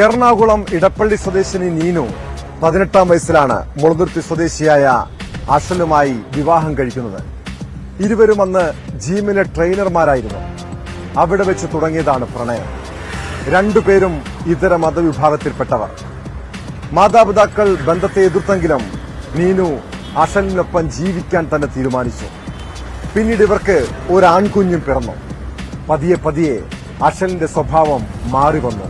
എറണാകുളം ഇടപ്പള്ളി സ്വദേശിനി നീനു 18-ാം വയസ്സിലാണ് മുളന്തുരുത്തി സ്വദേശിയായ അഷലുമായി വിവാഹം കഴിക്കുന്നത്. ഇരുവരും അന്ന് ജിമ്മിലെ ട്രെയിനർമാരായിരുന്നു. അവിടെ വെച്ച് തുടങ്ങിയതാണ് പ്രണയം. രണ്ടുപേരും ഇതര മതവിഭാഗത്തിൽപ്പെട്ടവർ. മാതാപിതാക്കൾ ബന്ധത്തെ എതിർത്തെങ്കിലും നീനു അഷലിനൊപ്പം ജീവിക്കാൻ തന്നെ തീരുമാനിച്ചു. പിന്നീട് ഇവർക്ക് ഒരു ആൺകുഞ്ഞും പിറന്നു. പതിയെ പതിയെ അഷലിന്റെ സ്വഭാവം മാറിവന്നു.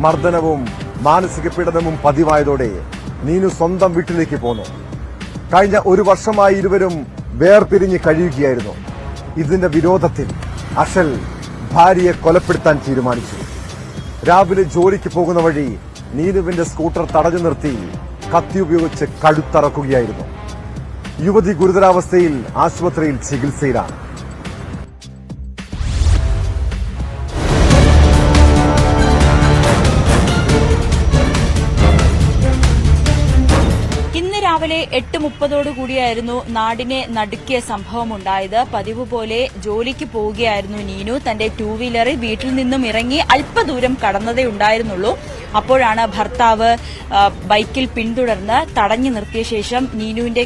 മർദ്ദനവും മാനസിക പീഡനവും പതിവായതോടെ നീനു സ്വന്തം വീട്ടിലേക്ക് പോന്നു. കഴിഞ്ഞ ഒരു വർഷമായി ഇരുവരും വേർപിരിഞ്ഞ് കഴിയുകയായിരുന്നു. ഇതിന്റെ വിരോധത്തിൽ അഷൽ ഭാര്യയെ കൊലപ്പെടുത്താൻ തീരുമാനിച്ചു. രാവിലെ ജോലിക്ക് പോകുന്ന വഴി നീനുവിന്റെ സ്കൂട്ടർ തടഞ്ഞു നിർത്തി കത്തി ഉപയോഗിച്ച് കഴുത്തറക്കുകയായിരുന്നു. യുവതി ഗുരുതരാവസ്ഥയിൽ ആശുപത്രിയിൽ ചികിത്സയിലാണ്. രാവിലെ 8:30 നാടിനെ നടുക്കിയ സംഭവമുണ്ടായത്. പതിവ് പോലെ ജോലിക്ക് പോവുകയായിരുന്നു നീനു. തന്റെ 2 വീലറിൽ വീട്ടിൽ നിന്നും ഇറങ്ങി അല്പദൂരം കടന്നതേ ഉണ്ടായിരുന്നുള്ളൂ. അപ്പോഴാണ് ഭർത്താവ് ബൈക്കിൽ പിന്തുടർന്ന് തടഞ്ഞു നിർത്തിയ ശേഷം നീനുവിന്റെ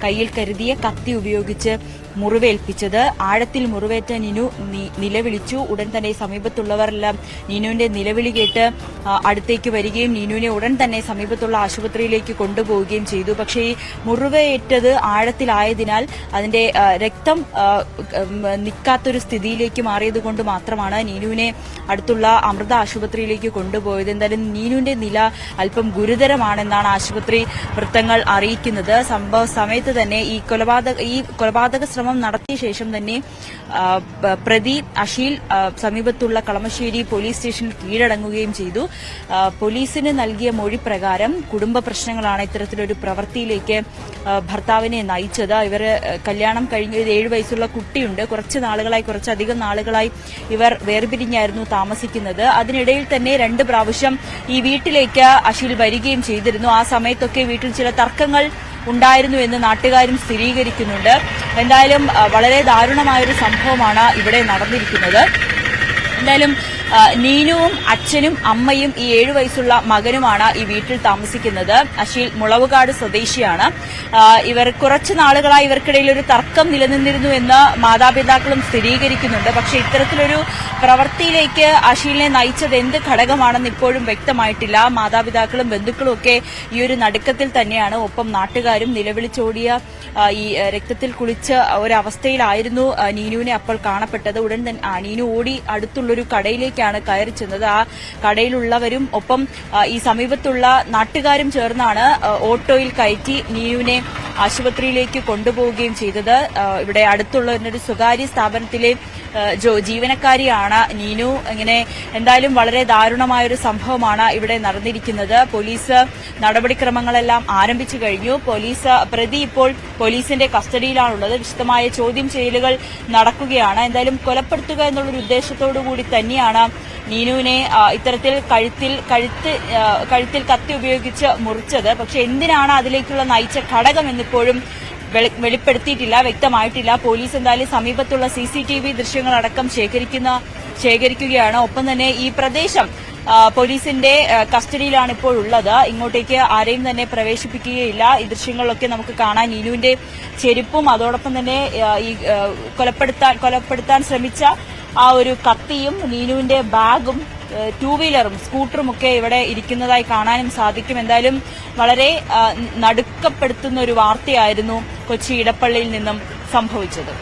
കയ്യിൽ കരുതിയ കത്തി ഉപയോഗിച്ച് മുറിവേൽപ്പിച്ചത്. ആഴത്തിൽ മുറിവേറ്റ നീനു നിലവിളിച്ചു. ഉടൻ തന്നെ സമീപത്തുള്ളവരെല്ലാം നീനുവിന്റെ നിലവിളി കേട്ട് അടുത്തേക്ക് വരികയും നീനുവിനെ ഉടൻ തന്നെ സമീപത്തുള്ള ആശുപത്രിയിലേക്ക് കൊണ്ടുപോവുകയും ചെയ്തു. പക്ഷേ ഈ മുറിവേറ്റത് ആഴത്തിലായതിനാൽ അതിന്റെ രക്തം നിൽക്കാത്തൊരു സ്ഥിതിയിലേക്ക് മാറിയതുകൊണ്ട് മാത്രമാണ് നീനുവിനെ അടുത്തുള്ള അമൃത ആശുപത്രിയിലേക്ക് കൊണ്ടുപോയത്. എന്തായാലും നീനുവിന്റെ നില അല്പം ഗുരുതരമാണെന്നാണ് ആശുപത്രി വൃത്തങ്ങൾ അറിയിക്കുന്നത്. സംഭവ സമയത്ത് തന്നെ ഈ കൊലപാതക ശ്രമം നടത്തിയ ശേഷം തന്നെ പ്രതി അഷീൽ സമീപത്തുള്ള കളമശ്ശേരി പോലീസ് സ്റ്റേഷനിൽ കീഴടങ്ങുകയും ചെയ്തു. പോലീസിന് നൽകിയ മൊഴി പ്രകാരം കുടുംബ പ്രശ്നങ്ങളാണ് ഇത്തരത്തിലൊരു പ്രവൃത്തിയിലേക്ക് ഭർത്താവിനെ നയിച്ചത്. ഇവർ കല്യാണം കഴിഞ്ഞ 7 വയസ്സുള്ള കുട്ടിയുണ്ട്. കുറച്ചധികം നാളുകളായി ഇവർ വേർപിരിഞ്ഞായിരുന്നു താമസിക്കുന്നത്. അതിനിടയിൽ തന്നെ 2 പ്രാവശ്യം ഈ വീട്ടിലേക്ക് അഷീൽ വരികയും ചെയ്തിരുന്നു. ആ സമയത്തൊക്കെ വീട്ടിൽ ചില തർക്കങ്ങൾ ഉണ്ടായിരുന്നു എന്ന് നാട്ടുകാരും സ്ഥിരീകരിക്കുന്നുണ്ട്. എന്തായാലും വളരെ ദാരുണമായൊരു സംഭവമാണ് ഇവിടെ നടന്നിരിക്കുന്നത്. എന്തായാലും നീനുവും അച്ഛനും അമ്മയും ഈ 7 വയസ്സുള്ള മകനുമാണ് ഈ വീട്ടിൽ താമസിക്കുന്നത്. അഷീൽ മുളവുകാട് സ്വദേശിയാണ്. ഇവർ കുറച്ചു നാളുകളായി ഇവർക്കിടയിൽ ഒരു തർക്കം നിലനിന്നിരുന്നു എന്ന് മാതാപിതാക്കളും സ്ഥിരീകരിക്കുന്നുണ്ട്. പക്ഷെ ഇത്തരത്തിലൊരു പ്രവൃത്തിയിലേക്ക് അഷീലിനെ നയിച്ചത് എന്ത് ഘടകമാണെന്ന് ഇപ്പോഴും വ്യക്തമായിട്ടില്ല. മാതാപിതാക്കളും ബന്ധുക്കളും ഒക്കെ ഈ ഒരു നടുക്കത്തിൽ തന്നെയാണ്. ഒപ്പം നാട്ടുകാരും നിലവിളിച്ചോടിയ ഈ രക്തത്തിൽ കുളിച്ച ഒരവസ്ഥയിലായിരുന്നു നീനുവിനെ അപ്പോൾ കാണപ്പെട്ടത്. ഉടൻ തന്നെ നീനു ഓടി അടുത്തുള്ളൊരു കടയിലേക്ക് കയറി ചെന്നത്. ആ കടയിലുള്ളവരും ഒപ്പം ഈ സമീപത്തുള്ള നാട്ടുകാരും ചേർന്നാണ് ഓട്ടോയിൽ കയറ്റി നീനുവിനെ ആശുപത്രിയിലേക്ക് കൊണ്ടുപോവുകയും ചെയ്തത്. ഇവിടെ അടുത്തുള്ള ഒരു സ്വകാര്യ സ്ഥാപനത്തിലെ ജീവനക്കാരിയാണ് നീനു. ഇങ്ങനെ എന്തായാലും വളരെ ദാരുണമായൊരു സംഭവമാണ് ഇവിടെ നടന്നിരിക്കുന്നത്. പോലീസ് നടപടിക്രമങ്ങളെല്ലാം ആരംഭിച്ചു കഴിഞ്ഞു. പ്രതി ഇപ്പോൾ പോലീസിന്റെ കസ്റ്റഡിയിലാണുള്ളത്. വിശദമായ ചോദ്യം ചെയ്യലുകൾ നടക്കുകയാണ്. എന്തായാലും കൊലപ്പെടുത്തുക എന്നുള്ളൊരു ഉദ്ദേശത്തോടു കൂടി തന്നെയാണ് നീനുവിനെ ഇത്തരത്തിൽ കഴുത്തിൽ കത്തി ഉപയോഗിച്ച് മുറിച്ചത്. പക്ഷെ എന്തിനാണ് അതിലേക്കുള്ള നയിച്ച ഘടകം എന്നിപ്പോഴും വെളിപ്പെടുത്തിയിട്ടില്ല, വ്യക്തമായിട്ടില്ല. പോലീസ് എന്തായാലും സമീപത്തുള്ള CCTV ദൃശ്യങ്ങളടക്കം ശേഖരിക്കുകയാണ്. ഒപ്പം തന്നെ ഈ പ്രദേശം പോലീസിന്റെ കസ്റ്റഡിയിലാണ് ഇപ്പോൾ ഉള്ളത്. ഇങ്ങോട്ടേക്ക് ആരെയും തന്നെ പ്രവേശിപ്പിക്കുകയില്ല. ഈ ദൃശ്യങ്ങളിലൊക്കെ നമുക്ക് കാണാൻ നീനുവിന്റെ ചെരുപ്പും അതോടൊപ്പം തന്നെ ഈ കൊലപ്പെടുത്താൻ ശ്രമിച്ച ആ ഒരു കത്തിയും നീനുവിന്റെ ബാഗും 2 വീലറും സ്കൂട്ടറും ഒക്കെ ഇവിടെ ഇരിക്കുന്നതായി കാണാനും സാധിക്കും. എന്തായാലും വളരെ നടുക്കപ്പെടുത്തുന്ന ഒരു വാർത്തയായിരുന്നു കൊച്ചി ഇടപ്പള്ളിയിൽ നിന്നും സംഭവിച്ചത്.